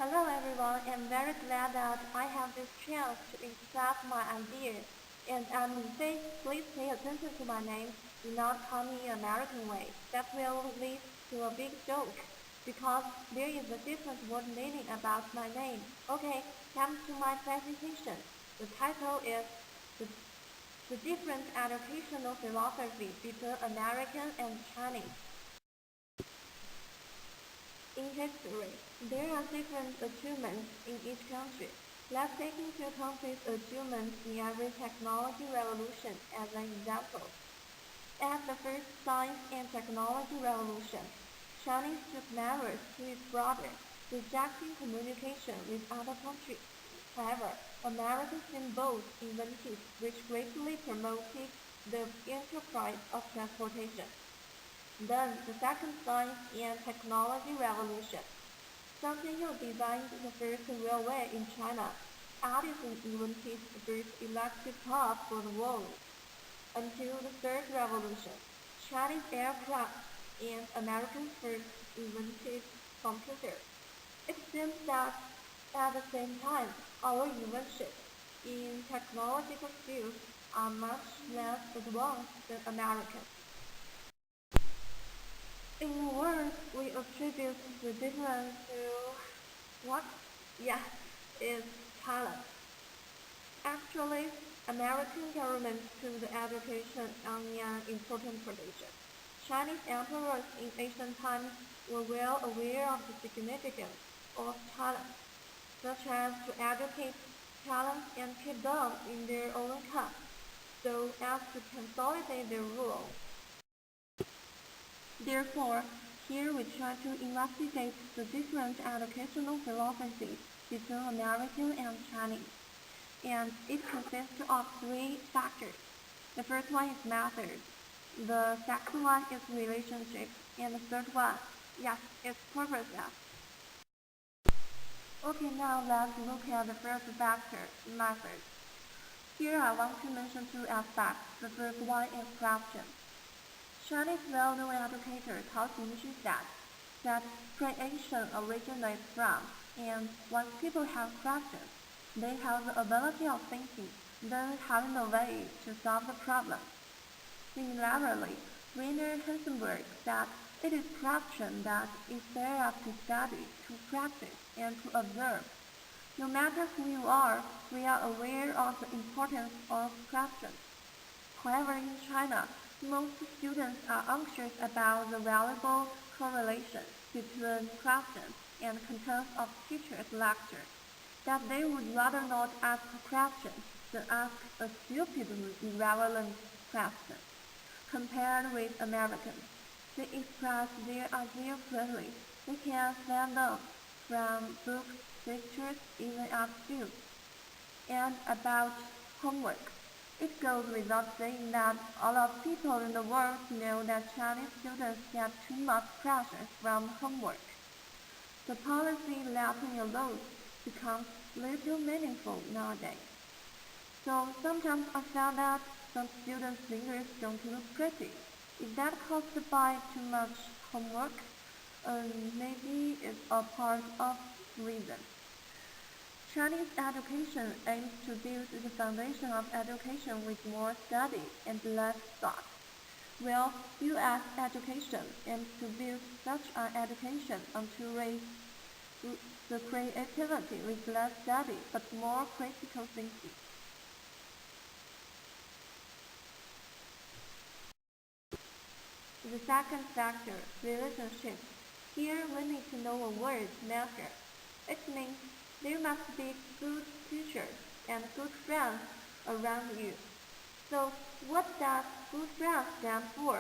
Hello everyone, I'm very glad that I have this chance to express my ideas. And please pay attention to my name. Do not call me American way. That will lead to a big joke because there is a different word meaning about my name. Okay, come to my presentation. The title is the, the different educational philosophy between American and Chinese. In history, there are different achievements in each country. Let's take each country's achievements in every technology revolution as an example. At the first science and technology revolution, China took measures to its border, rejecting communication with other countries. However, America seemed both inventive, which greatly promoted the enterprise of transportation. Then the second science and technology revolution. XAIU designed the first railway in China. Edison invented the first electric car for the world. Until the third revolution, Chinese aircraft and Americans first invented computers. It seems that at the same time, our inventions in technological fields are much less advanced than Americans. In a word, we attribute the difference to what? Yeah, is talent. Actually, American government took the education on an important position. Chinese emperors in ancient times were well aware of the significance of talent, such as to educate talent and keep them in their own camp, so as to consolidate their rule. Therefore, here we try to investigate the different educational philosophies between American and Chinese, and it consists of three factors. The first one is method, the second one is relationship, and the third one, yes, is purposeless. Okay, now let's look at the first factor, method. Here I want to mention two aspects. The first one is question. Chinese well-known educator Tao Xingxu said that creation originates from, and once people have questions, they have the ability of thinking, then having a way to solve the problem. Similarly, Rainer Hensenberg said it is question that inspires us to study, to practice, and to observe. No matter who you are, we are aware of the importance of questions. However, in China, most students are anxious about the valuable correlation between questions and contents of teachers' lectures, that they would rather not ask questions than ask a stupid, irrelevant question. Compared with Americans, they express their ideas clearly. We can find them from books, pictures, even at school. And about homework. It goes without saying that a lot of people in the world know that Chinese students get too much pressure from homework. The policy letting alone becomes little meaningful nowadays. So sometimes I found that some students' fingers don't look pretty. Is that caused by too much homework? Maybe it's a part of the reason. Chinese education aims to build the foundation of education with more study and less thought, while U.S. education aims to build such an education on to raise the creativity with less study but more critical thinking. The second factor, relationship. Here we need to know a word, measure. It means there must be good teachers and good friends around you. So what does good friends stand for?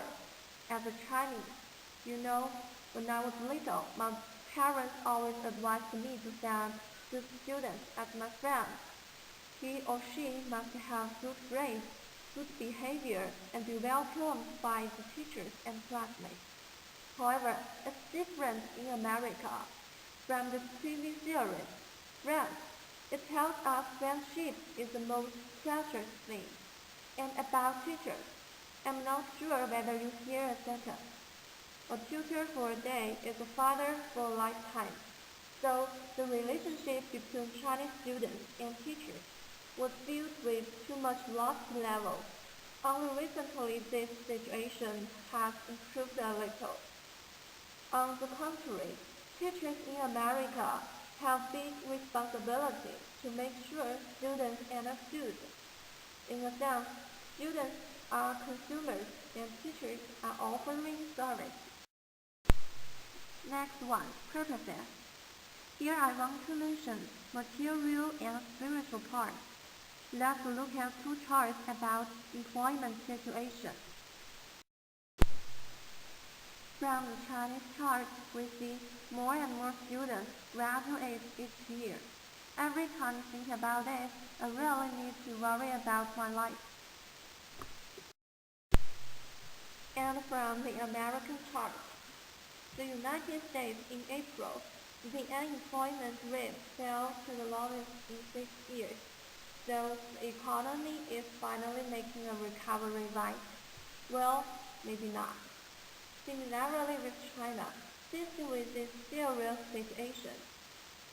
As a Chinese, when I was little, my parents always advised me to send good students as my friends. He or she must have good grades, good behavior, and be welcomed by the teachers and classmates. However, it's different in America. From the TV series, Friends, it tells us friendship is the most precious thing. And about teachers, I'm not sure whether you hear a sentence. A tutor for a day is a father for a lifetime. So the relationship between Chinese students and teachers was filled with too much lost level. Only recently this situation has improved a little. On the contrary, teachers in America have big responsibility to make sure students understood. In a sense, students are consumers and teachers are offering service. Next one, purposes. Here I want to mention material and spiritual parts. Let's look at two charts about employment situation. From the Chinese chart, we see more and more students graduate each year. Every time I think about it, I really need to worry about my life. And from the American chart, the United States in April, the unemployment rate fell to the lowest in 6 years, so the economy is finally making a recovery right. Well, maybe not. Similarly with China, facing with this serious situation,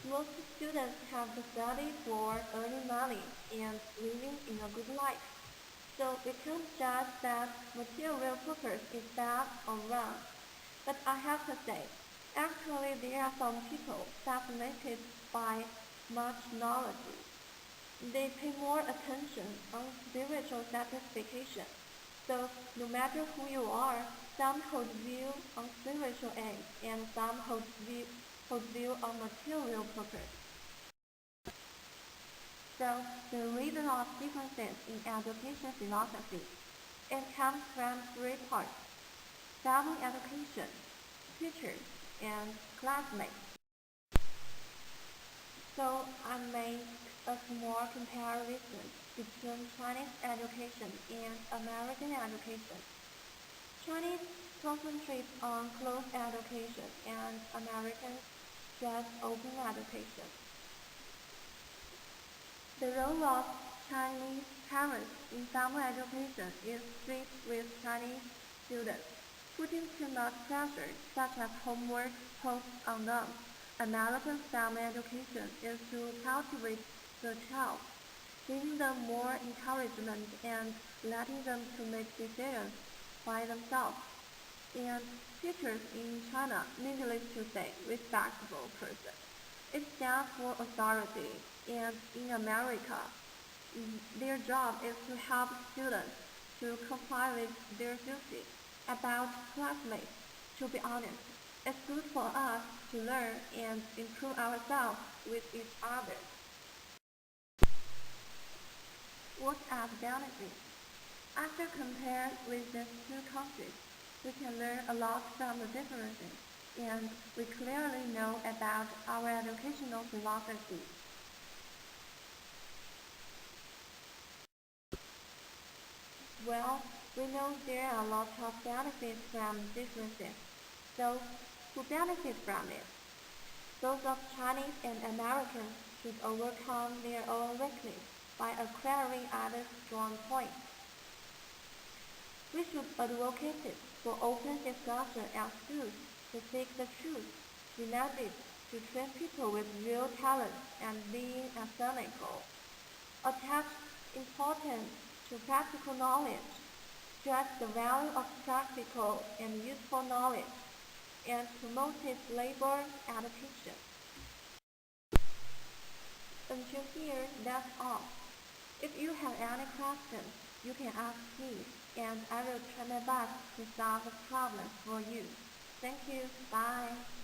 most students have to study for earning money and living in a good life. So we can't judge that material purpose is bad or wrong. But I have to say, actually there are some people fascinated by much knowledge. They pay more attention on spiritual satisfaction. So no matter who you are, some hold view on spiritual aim and some hold view on material purpose. So the reason of differences in education philosophy, it comes from three parts: family education, teachers, and classmates. So I make a small comparison between Chinese education and American education. Chinese concentrate on closed education and Americans stress open education. The role of Chinese parents in family education is strict with Chinese students, putting too much pressure, such as homework, posts on them. American family education is to cultivate the child, giving them more encouragement and letting them to make decisions by themselves. And teachers in China, needless to say, respectable person. It stands for authority, and in America, their job is to help students to comply with their duty. About classmates, to be honest, it's good for us to learn and improve ourselves with each other. What are the benefits? After comparing with these two countries, we can learn a lot from the differences, and we clearly know about our educational philosophy. Well, we know there are lots of benefits from differences. So, who benefits from it? Those of Chinese and Americans should overcome their own weakness by acquiring others' strong points. We should advocate for open discussion at schools to seek the truth, unite it, to train people with real talent and being academical. Attach importance to practical knowledge, stress the value of practical and useful knowledge, and promote labor adaptation. Until here, that's all. If you have any questions, you can ask me, and I will try my best to solve the problem for you. Thank you. Bye.